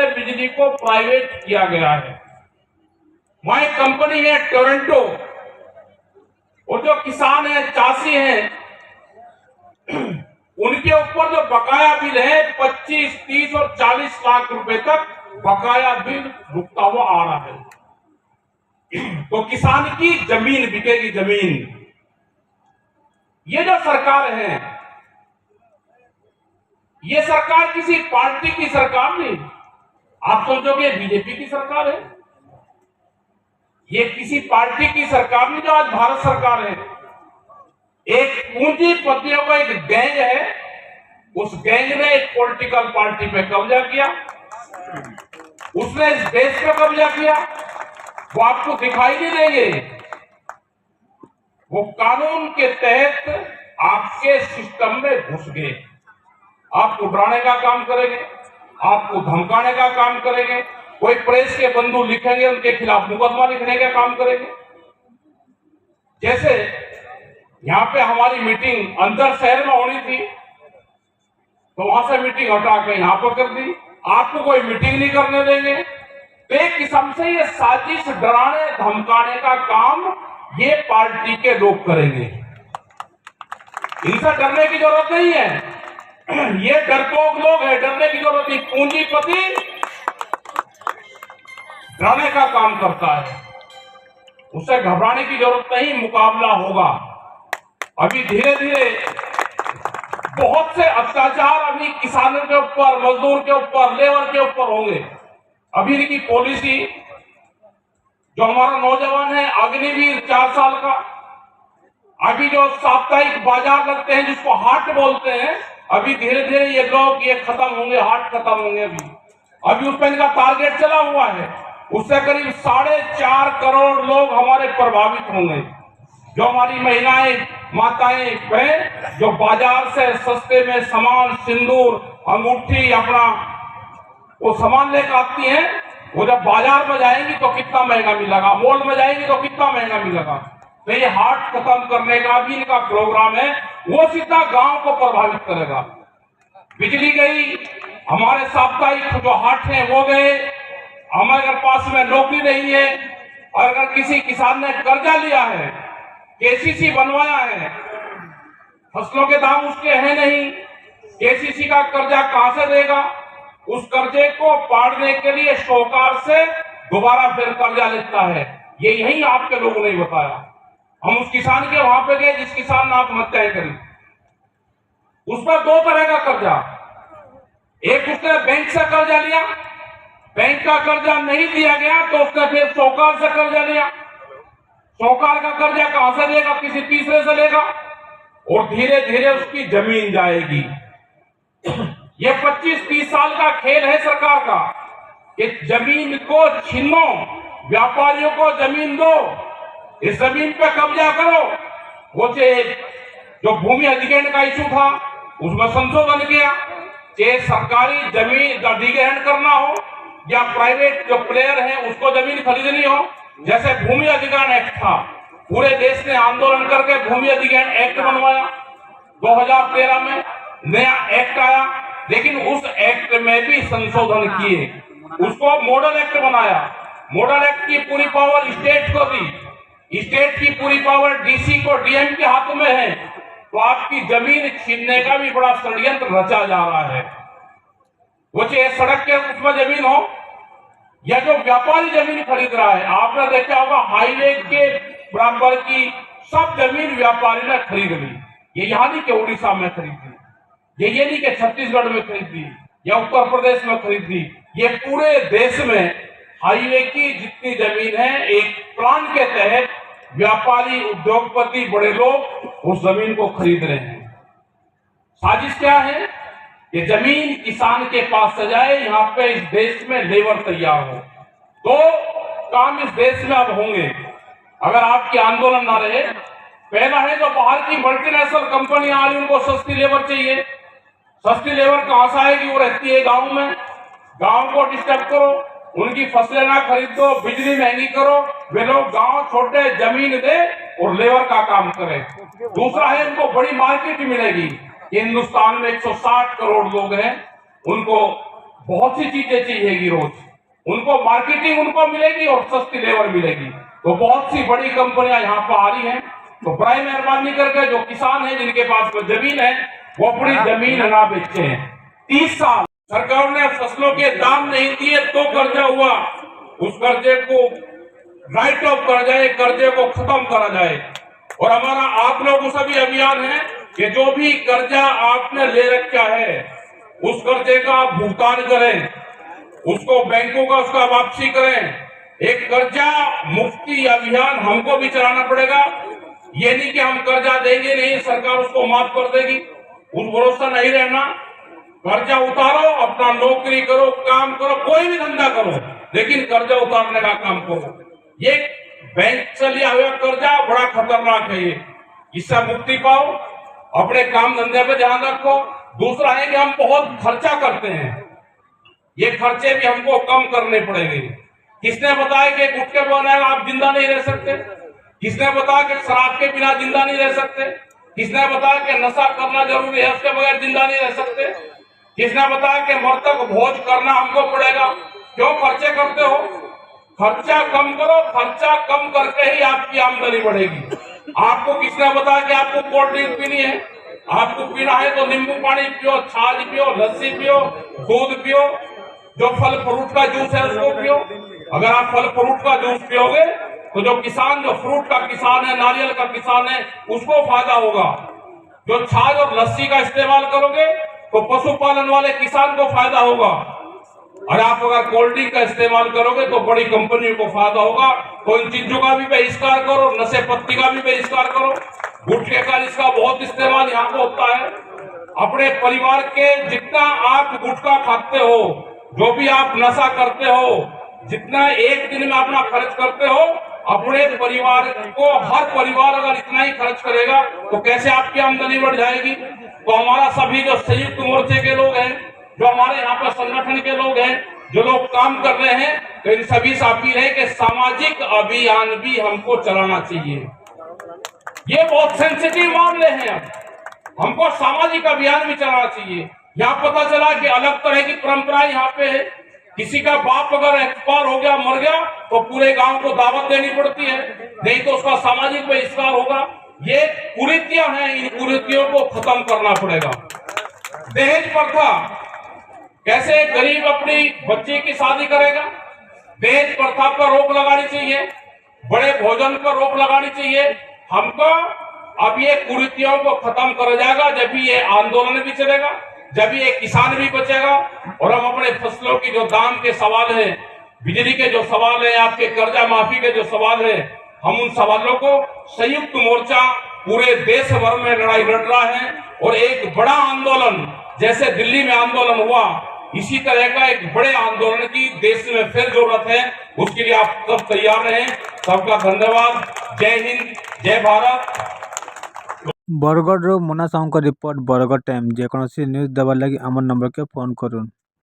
बिजली को प्राइवेट किया गया है। वहां एक कंपनी है टोरंटो, और जो किसान है, चाषी हैं, उनके ऊपर जो बकाया बिल है 25, 30 और 40 लाख रुपए तक बकाया बिल रुकता हुआ आ रहा है। तो किसान की जमीन बिकेगी, जमीन। ये जो सरकार है, ये सरकार किसी पार्टी की सरकार नहीं। आप सोचोगे बीजेपी की सरकार है, ये किसी पार्टी की सरकार नहीं जो आज भारत सरकार है। एक पूंजीपतियों का एक गैंग है, उस गैंग ने एक पॉलिटिकल पार्टी पे कब्जा किया, उसने इस देश पे कब्जा किया। वो आपको दिखाई नहीं देंगे, वो कानून के तहत आपके सिस्टम में घुस गए, आपको डराने का काम करेंगे, आपको धमकाने का काम करेंगे, कोई प्रेस के बंधु लिखेंगे, उनके खिलाफ मुकदमा लिखने का काम करेंगे। जैसे यहाँ पे हमारी मीटिंग अंदर शहर में होनी थी, तो वहां से मीटिंग हटा के यहाँ पर कर दी, आपको कोई मीटिंग नहीं करने देंगे। तो एक किस्म से ये साजिश, डराने धमकाने का काम ये पार्टी के लोग करेंगे। इनसे डरने की जरूरत नहीं है, ये डरपोक लोग हैं, डरने की जरूरत नहीं। पूंजीपति डराने का काम करता है, उससे घबराने की जरूरत नहीं, मुकाबला होगा। अभी धीरे धीरे बहुत से अत्याचार अभी किसानों के ऊपर, मजदूर के ऊपर, लेबर के ऊपर होंगे। अभी इनकी पॉलिसी, जो हमारा नौजवान है अग्निवीर 4 साल का, अभी जो साप्ताहिक बाजार लगते हैं जिसको हाट बोलते हैं, अभी धीरे धीरे ये लोग ये खत्म होंगे, हाट खत्म होंगे। अभी उसमें इनका टारगेट चला हुआ है, उससे करीब 4.5 करोड़ लोग हमारे प्रभावित होंगे। जो हमारी महिलाएं, माताएं, बहन जो बाजार से सस्ते में सामान, सिंदूर, अंगूठी, अपना वो सामान लेकर आती हैं, वो जब बाजार में जाएंगी तो कितना महंगा मिलेगा, मॉल में जाएंगी तो कितना महंगा मिलेगा। तो ये हाट खत्म करने का भी इनका प्रोग्राम है, वो सीधा गांव को प्रभावित करेगा। बिजली गई, हमारे साप्ताहिक जो हाट हैं वो गए, हमारे पास में नौकरी नहीं है, और अगर किसी किसान ने कर्जा लिया है, केसीसी बनवाया है, फसलों के दाम उसके हैं नहीं, केसीसी का कर्जा कहां से देगा? उस कर्जे को पाड़ने के लिए शौकार से दोबारा फिर कर्जा लेता है। ये यही आपके लोगों ने बताया। हम उस किसान के वहां पे गए जिस किसान ने आत्महत्या करी, उसमें 2 तरह का कर्जा। एक, उसने बैंक से कर्जा लिया, बैंक का कर्जा नहीं दिया गया तो उसने फिर शौकार से कर्जा लिया। शौकार का कर्जा कहां से लेगा? किसी तीसरे से लेगा, और धीरे धीरे उसकी जमीन जाएगी। ये 25-30 साल का खेल है सरकार का कि जमीन को छीनो, व्यापारियों को जमीन दो, इस जमीन पे कब्जा करो। वो जो भूमि अधिग्रहण का इशू था उसमें संशोधन किया, चाहे सरकारी जमीन अधिग्रहण करना हो या प्राइवेट जो प्लेयर है उसको जमीन खरीदनी हो। जैसे भूमि अधिग्रहण एक्ट था, पूरे देश ने आंदोलन करके भूमि अधिग्रहण एक्ट बनवाया। 2013 में नया एक्ट आया, लेकिन उस एक्ट में भी संशोधन किए, उसको मॉडल एक्ट बनाया। मॉडल एक्ट की पूरी पावर स्टेट को दी, स्टेट की पूरी पावर डीसी को, डीएम के हाथ में है। तो आपकी जमीन छीनने का भी बड़ा षड्यंत्र रचा जा रहा है। वो चाहे सड़क के उसमें जमीन हो या जो व्यापारी जमीन खरीद रहा है, आपने देखा होगा हाईवे के बराबर की सब जमीन व्यापारी ने खरीद ली। ये यहाँ नहीं कि उड़ीसा में खरीद ली, ये नहीं कि छत्तीसगढ़ में खरीद ली या उत्तर प्रदेश में खरीद ली, ये पूरे देश में हाईवे की जितनी जमीन है, एक प्लान के तहत व्यापारी, उद्योगपति, बड़े लोग उस जमीन को खरीद रहे हैं। साजिश क्या है? ये जमीन किसान के पास से जाए, यहाँ पे इस देश में लेबर तैयार हो, तो काम इस देश में अब होंगे। अगर आपकी आंदोलन ना रहे, पहला है जो बाहर की मल्टीनेशनल कंपनियां आ रही, उनको सस्ती लेबर चाहिए। सस्ती लेबर कहां से आएगी? वो रहती है गांव में, गांव को डिस्टर्ब करो, उनकी फसलें ना खरीदो, बिजली महंगी करो, वे लोग गांव छोटे जमीन दे और लेबर का काम करें। दूसरा है, उनको बड़ी मार्केट मिलेगी। हिंदुस्तान में 160 करोड़ लोग हैं, उनको बहुत सी चीजें चाहिएगी रोज, उनको मार्केटिंग उनको मिलेगी और सस्ती लेबर मिलेगी। तो बहुत सी बड़ी कंपनियां यहाँ पर आ रही हैं। तो बड़ी मेहरबानी करके जो किसान है जिनके पास में जमीन है वो अपनी जमीन ना बेचे हैं। 30 साल सरकार ने फसलों के दाम नहीं दिए तो कर्जा हुआ, उस कर्जे को राइट ऑफ करा जाए, कर्जे को खत्म करा जाए। और हमारा आप लोगों से भी अभियान है कि जो भी कर्जा आपने ले रखा है उस कर्जे का भुगतान करें, उसको बैंकों का उसका वापसी करें। एक कर्जा मुक्ति अभियान हमको भी चलाना पड़ेगा। ये नहीं कि हम कर्जा देंगे नहीं सरकार उसको माफ कर देगी, उस भरोसा नहीं रहना। कर्जा उतारो, अपना नौकरी करो, काम करो, कोई भी धंधा करो, लेकिन कर्जा उतारने का काम करो। ये बैंक से लिया हुआ कर्जा बड़ा खतरनाक है, ये इससे मुक्ति पाओ, अपने काम धंधे पे ध्यान रखो। दूसरा है कि हम बहुत खर्चा करते हैं, ये खर्चे भी हमको कम करने पड़ेंगे। किसने बताया कि गुटखे बनाए आप जिंदा नहीं रह सकते? किसने बताया कि शराब के बिना जिंदा नहीं रह सकते? किसने बताया कि नशा करना जरूरी है, उसके बगैर जिंदा नहीं रह सकते? किसने बताया कि मृतक भोज करना हमको पड़ेगा? क्यों खर्चे करते हो? खर्चा कम करो, खर्चा कम करके ही आपकी आमदनी बढ़ेगी। आपको किसने बताया कि आपको कोल्ड ड्रिंक पीनी है? आपको पीना है तो नींबू पानी पियो, छाछ पियो, लस्सी पियो, दूध पियो, जो फल फ्रूट का जूस है उसको पियो। अगर आप फल फ्रूट का जूस पियोगे तो जो किसान, जो फ्रूट का किसान है, नारियल का किसान है, उसको फायदा होगा। जो छाछ और लस्सी का इस्तेमाल करोगे तो पशुपालन वाले किसान को फायदा होगा। और आप अगर कोल्ड ड्रिंक का इस्तेमाल करोगे तो बड़ी कंपनियों को फायदा होगा। तो इन चीजों का भी बहिष्कार करो, नशे पत्ती का भी बहिष्कार करो। गुटखे का इसका बहुत इस्तेमाल यहाँ पे होता है। अपने परिवार के जितना आप गुटखा खाते हो, जो भी आप नशा करते हो, जितना एक दिन में अपना खर्च करते हो, अपने परिवार को, हर परिवार अगर इतना ही खर्च करेगा तो कैसे आपकी आमदनी बढ़ जाएगी? तो हमारा सभी जो संयुक्त मोर्चे के लोग हैं, जो हमारे यहाँ पर संगठन के लोग हैं, जो लोग काम कर रहे हैं, तो इन सभी से अपील है कि सामाजिक अभियान भी हमको चलाना चाहिए। ये बहुत सेंसिटिव मामले हैं, अब हमको सामाजिक अभियान भी चलाना चाहिए। यहाँ पता चला कि अलग तरह की परंपराएं यहाँ पे है। किसी का बाप अगर एक्सपायर हो गया, मर गया, तो पूरे गांव को दावत देनी पड़ती है, नहीं तो उसका सामाजिक बहिष्कार होगा। ये कुरीतियां हैं, इन कुरीतियों को खत्म करना पड़ेगा। दहेज प्रथा, कैसे गरीब अपनी बच्ची की शादी करेगा? दहेज प्रथा पर रोक लगानी चाहिए, बड़े भोजन पर रोक लगानी चाहिए। हमको अब ये कुरीतियों को खत्म करा जाएगा जब भी ये आंदोलन भी चलेगा, जब ये किसान भी बचेगा। और हम अपने फसलों की जो दाम के सवाल है, बिजली के जो सवाल है, आपके कर्जा माफी के जो सवाल है, हम उन सवालों को संयुक्त मोर्चा पूरे देश भर में लड़ाई लड़ रहा है। और एक बड़ा आंदोलन, जैसे दिल्ली में आंदोलन हुआ, इसी तरह का एक बड़े आंदोलन की देश में फिर जरूरत है। उसके लिए आप सब तैयार रहें। सबका धन्यवाद। जय हिंद, जय भारत। Bargarh Muna Sahu report Bargarh time. जेकोसी न्यूज देवार लगी आम नंबर के फोन करूँ।